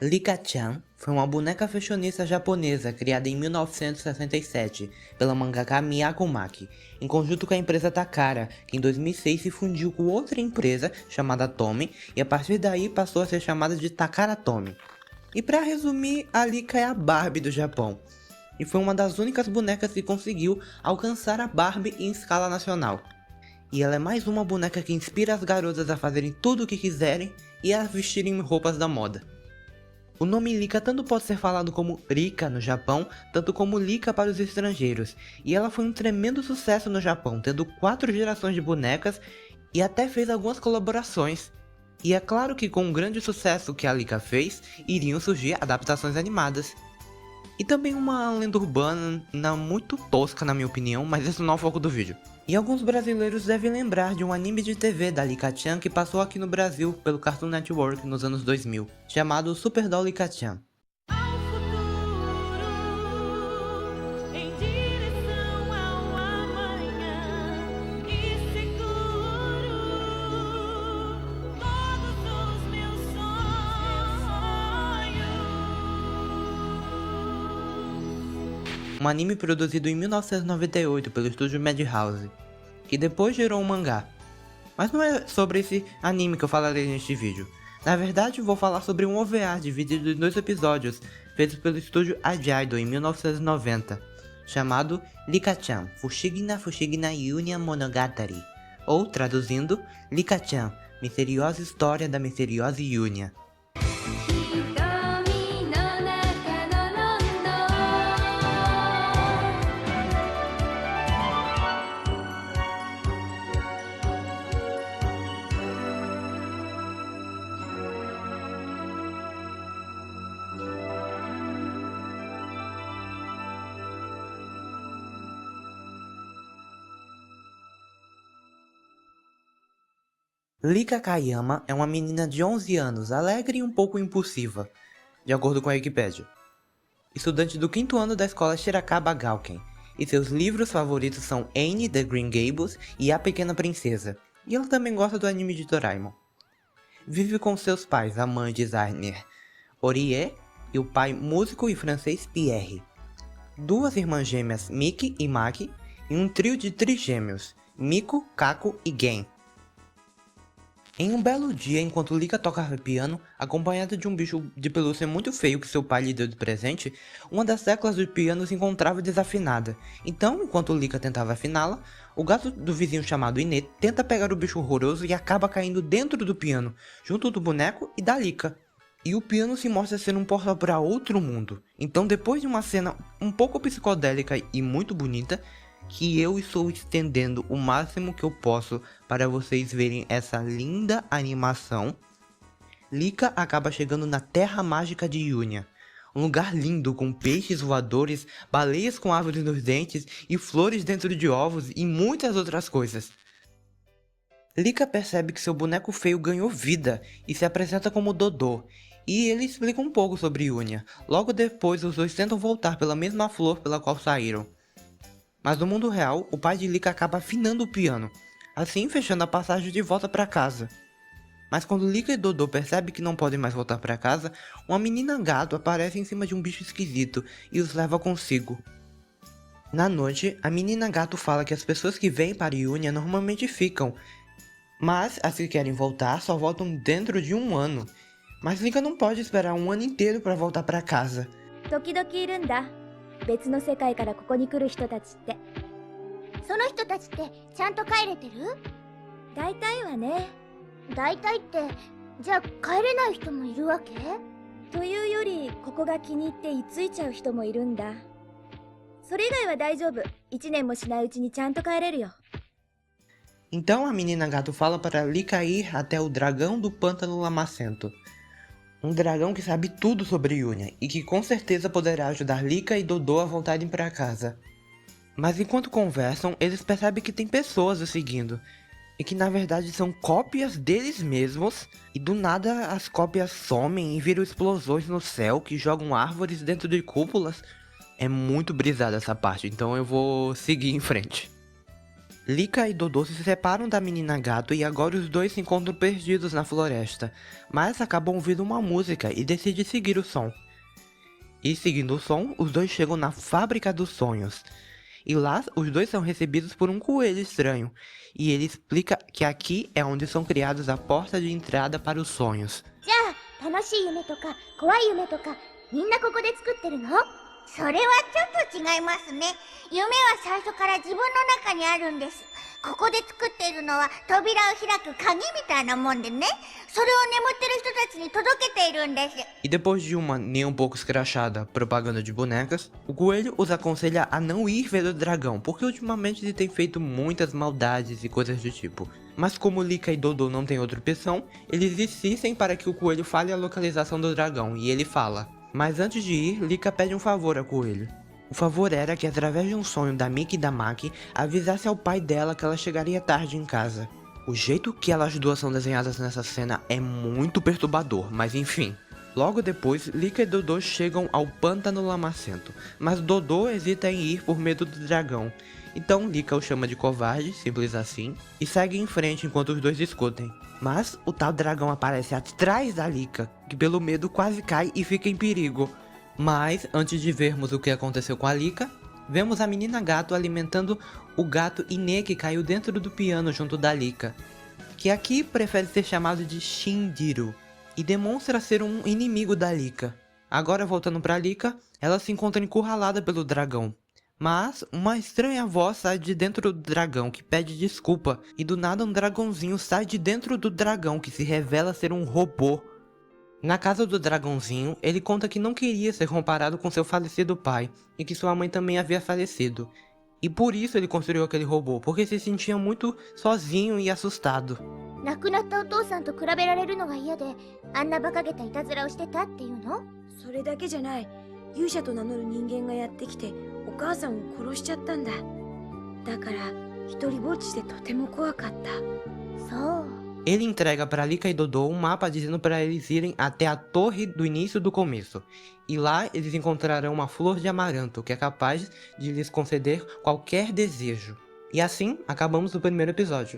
Rika-chan foi uma boneca fashionista japonesa criada em 1967 pela mangaka Miyako Maki, em conjunto com a empresa Takara, que em 2006 se fundiu com outra empresa chamada Tomy e a partir daí passou a ser chamada de Takara Tomy. E para resumir, a Rika é a Barbie do Japão, e foi uma das únicas bonecas que conseguiu alcançar a Barbie em escala nacional. E ela é mais uma boneca que inspira as garotas a fazerem tudo o que quiserem e a vestirem roupas da moda. O nome Rika tanto pode ser falado como Rika no Japão, tanto como Rika para os estrangeiros, e ela foi um tremendo sucesso no Japão, tendo 4 gerações de bonecas e até fez algumas colaborações. E é claro que com o grande sucesso que a Rika fez, iriam surgir adaptações animadas. E também uma lenda urbana, muito tosca na minha opinião, mas esse não é o foco do vídeo. E alguns brasileiros devem lembrar de um anime de TV da Rika-chan que passou aqui no Brasil pelo Cartoon Network nos anos 2000, chamado Super Doll Rika-chan. Um anime produzido em 1998 pelo estúdio Madhouse, que depois gerou um mangá. Mas não é sobre esse anime que eu falarei neste vídeo. Na verdade, vou falar sobre um OVA dividido em 2 episódios, feito pelo estúdio Ajaido em 1990, chamado Rika-chan Fushigina Fushigina Yunya Monogatari, ou traduzindo, Rika-chan, Misteriosa História da Misteriosa Yunya. Rika Kayama é uma menina de 11 anos, alegre e um pouco impulsiva, de acordo com a Wikipedia. Estudante do 5º ano da escola Shirakaba Gakuen, e seus livros favoritos são Anne, The Green Gables e A Pequena Princesa, e ela também gosta do anime de Doraemon. Vive com seus pais, a mãe designer Orie e o pai músico e francês Pierre. 2 irmãs gêmeas Miki e Maki, e um trio de trigêmeos, Miko, Kako e Gen. Em um belo dia, enquanto Rika tocava piano, acompanhada de um bicho de pelúcia muito feio que seu pai lhe deu de presente, uma das teclas do piano se encontrava desafinada. Então, enquanto Rika tentava afiná-la, o gato do vizinho chamado Ine tenta pegar o bicho horroroso e acaba caindo dentro do piano, junto do boneco e da Rika. E o piano se mostra ser um portal para outro mundo. Então, depois de uma cena um pouco psicodélica e muito bonita, que eu estou estendendo o máximo que eu posso para vocês verem essa linda animação, Rika acaba chegando na Terra Mágica de Yunya, um lugar lindo com peixes voadores, baleias com árvores nos dentes e flores dentro de ovos e muitas outras coisas. Rika percebe que seu boneco feio ganhou vida e se apresenta como Dodô, e ele explica um pouco sobre Yunya. Logo depois os dois tentam voltar pela mesma flor pela qual saíram. Mas no mundo real, o pai de Rika acaba afinando o piano, assim fechando a passagem de volta para casa. Mas quando Rika e Dodô percebem que não podem mais voltar para casa, uma menina gato aparece em cima de um bicho esquisito e os leva consigo. Na noite, a menina gato fala que as pessoas que vêm para Yunya normalmente ficam, mas as que querem voltar só voltam dentro de 1 ano. Mas Rika não pode esperar 1 ano inteiro para voltar para casa. 別の世界からここに来る人たちって。その人たちってちゃんと帰れてる？大体はね。大体って、じゃあ帰れない人もいるわけ？というより、ここが気に入って居ついちゃう人もいるんだ。それ以外は大丈夫。1年もしないうちにちゃんと帰れるよ。Então a menina gato fala para Rika ir até o dragão do pântano lamacento. Um dragão que sabe tudo sobre Yunya e que com certeza poderá ajudar Rika e Dodô a voltarem para casa. Mas enquanto conversam, eles percebem que tem pessoas o seguindo, e que na verdade são cópias deles mesmos, e do nada as cópias somem e viram explosões no céu que jogam árvores dentro de cúpulas. É muito brisada essa parte, então eu vou seguir em frente. Lika e Dodô se separam da menina gato e agora os dois se encontram perdidos na floresta, mas acabam ouvindo uma música e decidem seguir o som. E seguindo o som, os dois chegam na Fábrica dos Sonhos. E lá, os dois são recebidos por um coelho estranho, e ele explica que aqui é onde são criados a porta de entrada para os sonhos. じゃあ楽しい夢とか怖い夢とかみんなここで作ってるの？それはちょっと違いますね。夢は最初から自分の中にあるんです。ここで作っているのは扉を開く鍵みたいなもんでね、それを眠ってる人たちに届けているんです。 E depois de uma nem um pouco escrachada propaganda de bonecas, o coelho os aconselha a não ir ver o dragão, porque ultimamente ele tem feito muitas maldades e coisas do tipo. Mas como Lika e Dodô não tem outra opção, eles insistem para que o coelho fale a localização do dragão, e ele fala. Mas antes de ir, Lika pede um favor ao coelho. O favor era que, através de um sonho da Miki e da Maki, avisasse ao pai dela que ela chegaria tarde em casa. O jeito que elas duas são desenhadas nessa cena é muito perturbador, mas enfim. Logo depois, Lika e Dodô chegam ao pântano lamacento, mas Dodô hesita em ir por medo do dragão. Então Lika o chama de covarde, simples assim, e segue em frente enquanto os dois discutem. Mas o tal dragão aparece atrás da Lika, que pelo medo quase cai e fica em perigo. Mas, antes de vermos o que aconteceu com a Lika, vemos a menina gato alimentando o gato Ine que caiu dentro do piano junto da Lika, que aqui prefere ser chamado de Shinjiro, e demonstra ser um inimigo da Lika. Agora voltando pra Lika, ela se encontra encurralada pelo dragão. Mas uma estranha voz sai de dentro do dragão que pede desculpa, e do nada um dragãozinho sai de dentro do dragão que se revela ser um robô. Na casa do dragãozinho, ele conta que não queria ser comparado com seu falecido pai, e que sua mãe também havia falecido. E por isso ele construiu aquele robô, porque se sentia muito sozinho e assustado. 亡くなったお父さんと比べられるのが嫌であんな馬鹿げたいたずらをしてたっていうの？それだけじゃない。勇者と名乗る人間がやってきてお母さんを殺しちゃったんだ。だから一人ぼっちでとても怖かった。そう。 Ele entrega para Lika e Dodô um mapa dizendo para eles irem até a torre do início do começo. E lá eles encontrarão uma flor de amaranto que é capaz de lhes conceder qualquer desejo. E assim acabamos o primeiro episódio.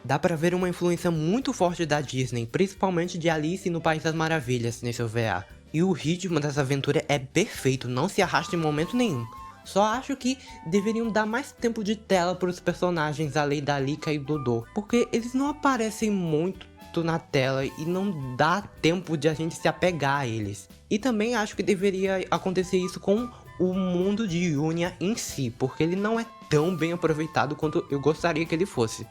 Dá pra ver uma influência muito forte da Disney, principalmente de Alice no País das Maravilhas nesse OVA. E o ritmo dessa aventura é perfeito, não se arrasta em momento nenhum. Só acho que deveriam dar mais tempo de tela para os personagens além da Lika e Dodô, porque eles não aparecem muito na tela e não dá tempo de a gente se apegar a eles. E também acho que deveria acontecer isso com o mundo de Yunia em si, porque ele não é tão bem aproveitado quanto eu gostaria que ele fosse.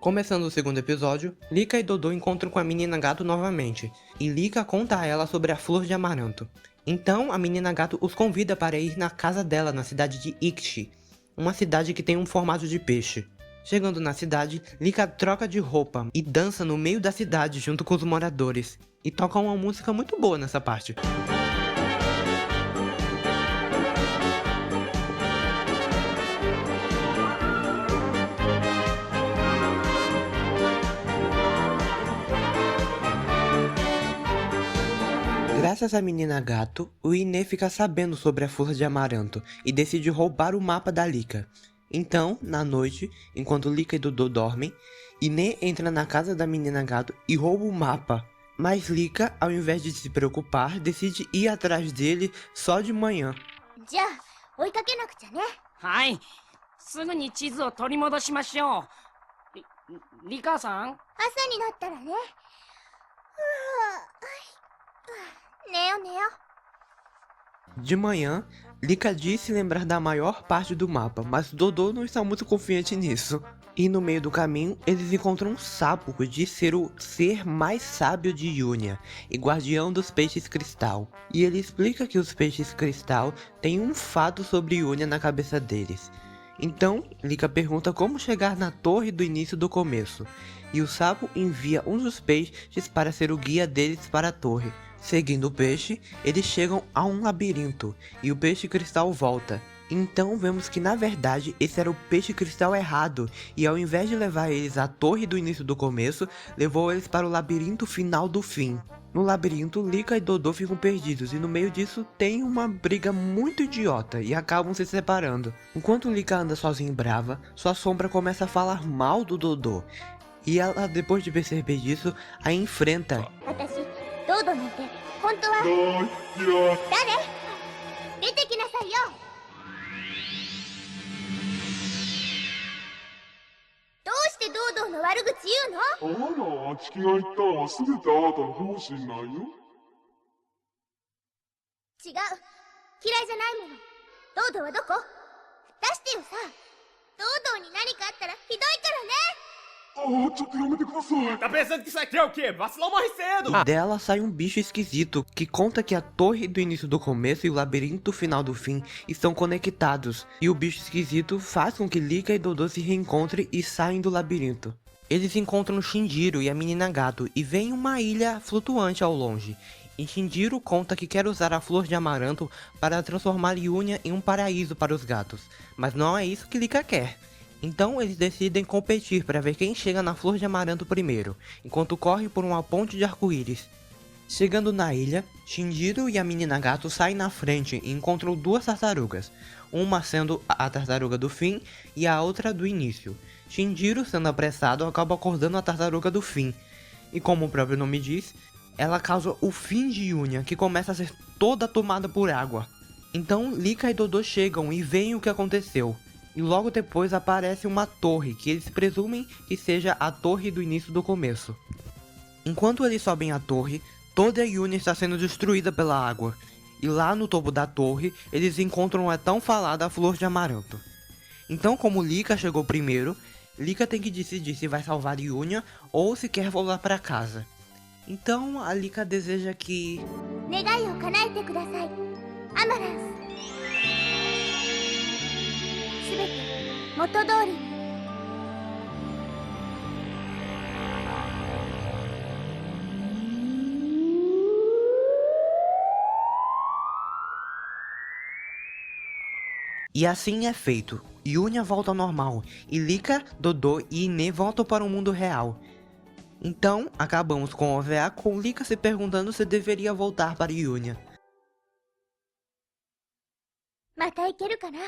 Começando o segundo episódio, Lika e Dodô encontram com a menina gato novamente, e Lika conta a ela sobre a flor de amaranto. Então, a menina gato os convida para ir na casa dela na cidade de Ixi, uma cidade que tem um formato de peixe. Chegando na cidade, Lika troca de roupa e dança no meio da cidade junto com os moradores, e toca uma música muito boa nessa parte. Graças à menina gato, o Ine fica sabendo sobre a flor de amaranto e decide roubar o mapa da Lika. Então, na noite, enquanto Lika e Dodô dormem, Ine entra na casa da menina gato e rouba o mapa. Mas Lika, ao invés de se preocupar, decide ir atrás dele só de manhã. じゃあ追いかけなくちゃね。はい、すぐに地図を取り戻しましょう。リカさん？朝になったらね。寝よ寝よ。 De manhã, Lika diz se lembrar da maior parte do mapa, mas Dodô não está muito confiante nisso. E no meio do caminho, eles encontram um sapo que diz ser o ser mais sábio de Yunia e guardião dos peixes cristal. E ele explica que os peixes cristal têm um fato sobre Yunia na cabeça deles. Então, Lika pergunta como chegar na torre do início do começo, e o sapo envia um dos peixes para ser o guia deles para a torre. Seguindo o peixe, eles chegam a um labirinto, e o peixe cristal volta. Então vemos que na verdade esse era o peixe cristal errado, e ao invés de levar eles à torre do início do começo, levou eles para o labirinto final do fim. No labirinto, Lika e Dodô ficam perdidos, e no meio disso tem uma briga muito idiota, e acabam se separando. Enquanto Lika anda sozinha e brava, sua sombra começa a falar mal do Dodô, e ela, depois de perceber isso, a enfrenta. 私ドードなんて本当は誰出てきなさいよどうしてドードーの悪口言うのあら、チキが言ったは全てあなたの方針なんよ。違う嫌いじゃないものドードーはどこ出してよさドードーに何かあったらひどいからねああ、ちょっとやめてください。 Tá pensando que isso aqui é o quê? Vacilão morre cedo! Dela sai um bicho esquisito, que conta que a torre do início do começo e o labirinto final do fim estão conectados, e o bicho esquisito faz com que Lika e Dodô se reencontrem e saem do labirinto. Eles encontram Shinjiro e a menina gato e veem uma ilha flutuante ao longe, e Shinjiro conta que quer usar a flor de amaranto para transformar Yunia em um paraíso para os gatos, mas não é isso que Lika quer. Então eles decidem competir para ver quem chega na flor de amaranto primeiro, enquanto corre por uma ponte de arco-íris. Chegando na ilha, Shinjiro e a menina gato saem na frente e encontram duas tartarugas, uma sendo a tartaruga do fim e a outra do início. Shinjiro, sendo apressado, acaba acordando a tartaruga do fim, e como o próprio nome diz, ela causa o fim de Yunia, que começa a ser toda tomada por água. Então Lika e Dodô chegam e veem o que aconteceu. E logo depois aparece uma torre, que eles presumem que seja a torre do início do começo. Enquanto eles sobem a torre, toda a Yunia está sendo destruída pela água. E lá no topo da torre, eles encontram a tão falada flor de amaranto. Então, como Lika chegou primeiro, Lika tem que decidir se vai salvar Yunia ou se quer voltar para casa. Então, a Lika deseja que... 願いを叶えてくださいアマランスすべて元通りに E assim é feito. Yunia volta ao normal, e Lika, Dodô e Ine voltam para o mundo real. Então, acabamos com o OVA com Lika se perguntando se deveria voltar para Yunia. また行けるかな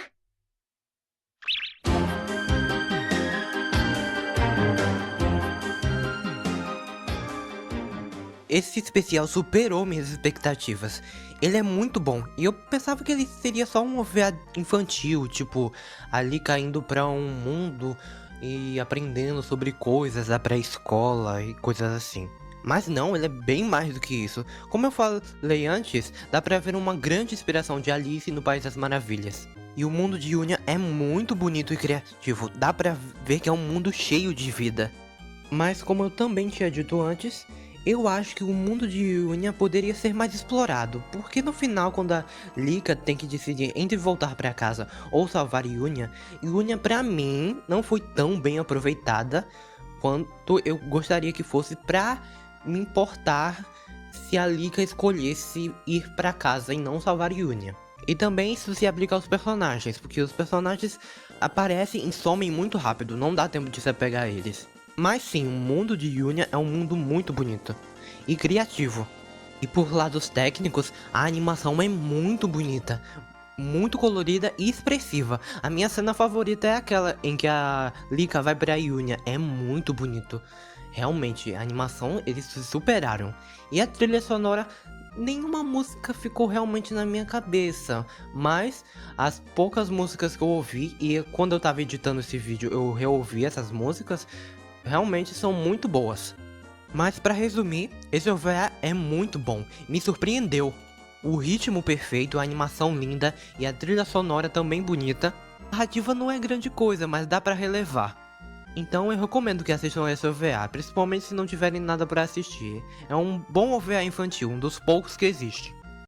Esse especial superou minhas expectativas. Ele é muito bom, e eu pensava que ele seria só um OVA infantil, tipo, a Lika indo pra um mundo e aprendendo sobre coisas da pré-escola e coisas assim. Mas não, ele é bem mais do que isso. Como eu falei antes, dá pra ver uma grande inspiração de Alice no País das Maravilhas. E o mundo de Yunia é muito bonito e criativo, dá pra ver que é um mundo cheio de vida. Mas como eu também tinha dito antes, eu acho que o mundo de Yunia poderia ser mais explorado, porque no final, quando a Lika tem que decidir entre voltar pra casa ou salvar Yunia, Yunia pra mim não foi tão bem aproveitada quanto eu gostaria que fosse pra me importar se a Lika escolhesse ir pra casa e não salvar Yunia. E também isso se aplica aos personagens, porque os personagens aparecem e somem muito rápido, não dá tempo de se apegar a eles. Mas sim, o mundo de Yunia é um mundo muito bonito e criativo. E por lados técnicos, a animação é muito bonita, muito colorida e expressiva. A minha cena favorita é aquela em que a Lika vai pra Yunia, é muito bonito. Realmente, a animação, eles se superaram. E a trilha sonora, nenhuma música ficou realmente na minha cabeça, mas as poucas músicas que eu ouvi, e quando eu tava editando esse vídeo eu reouvi essas músicas, realmente são muito boas. Mas pra resumir, esse OVA é muito bom, me surpreendeu. O ritmo perfeito, a animação linda e a trilha sonora também bonita. A narrativa não é grande coisa, mas dá pra relevar. Então eu recomendo que assistam esse OVA, principalmente se não tiverem nada pra assistir. É um bom OVA infantil, um dos poucos que existe.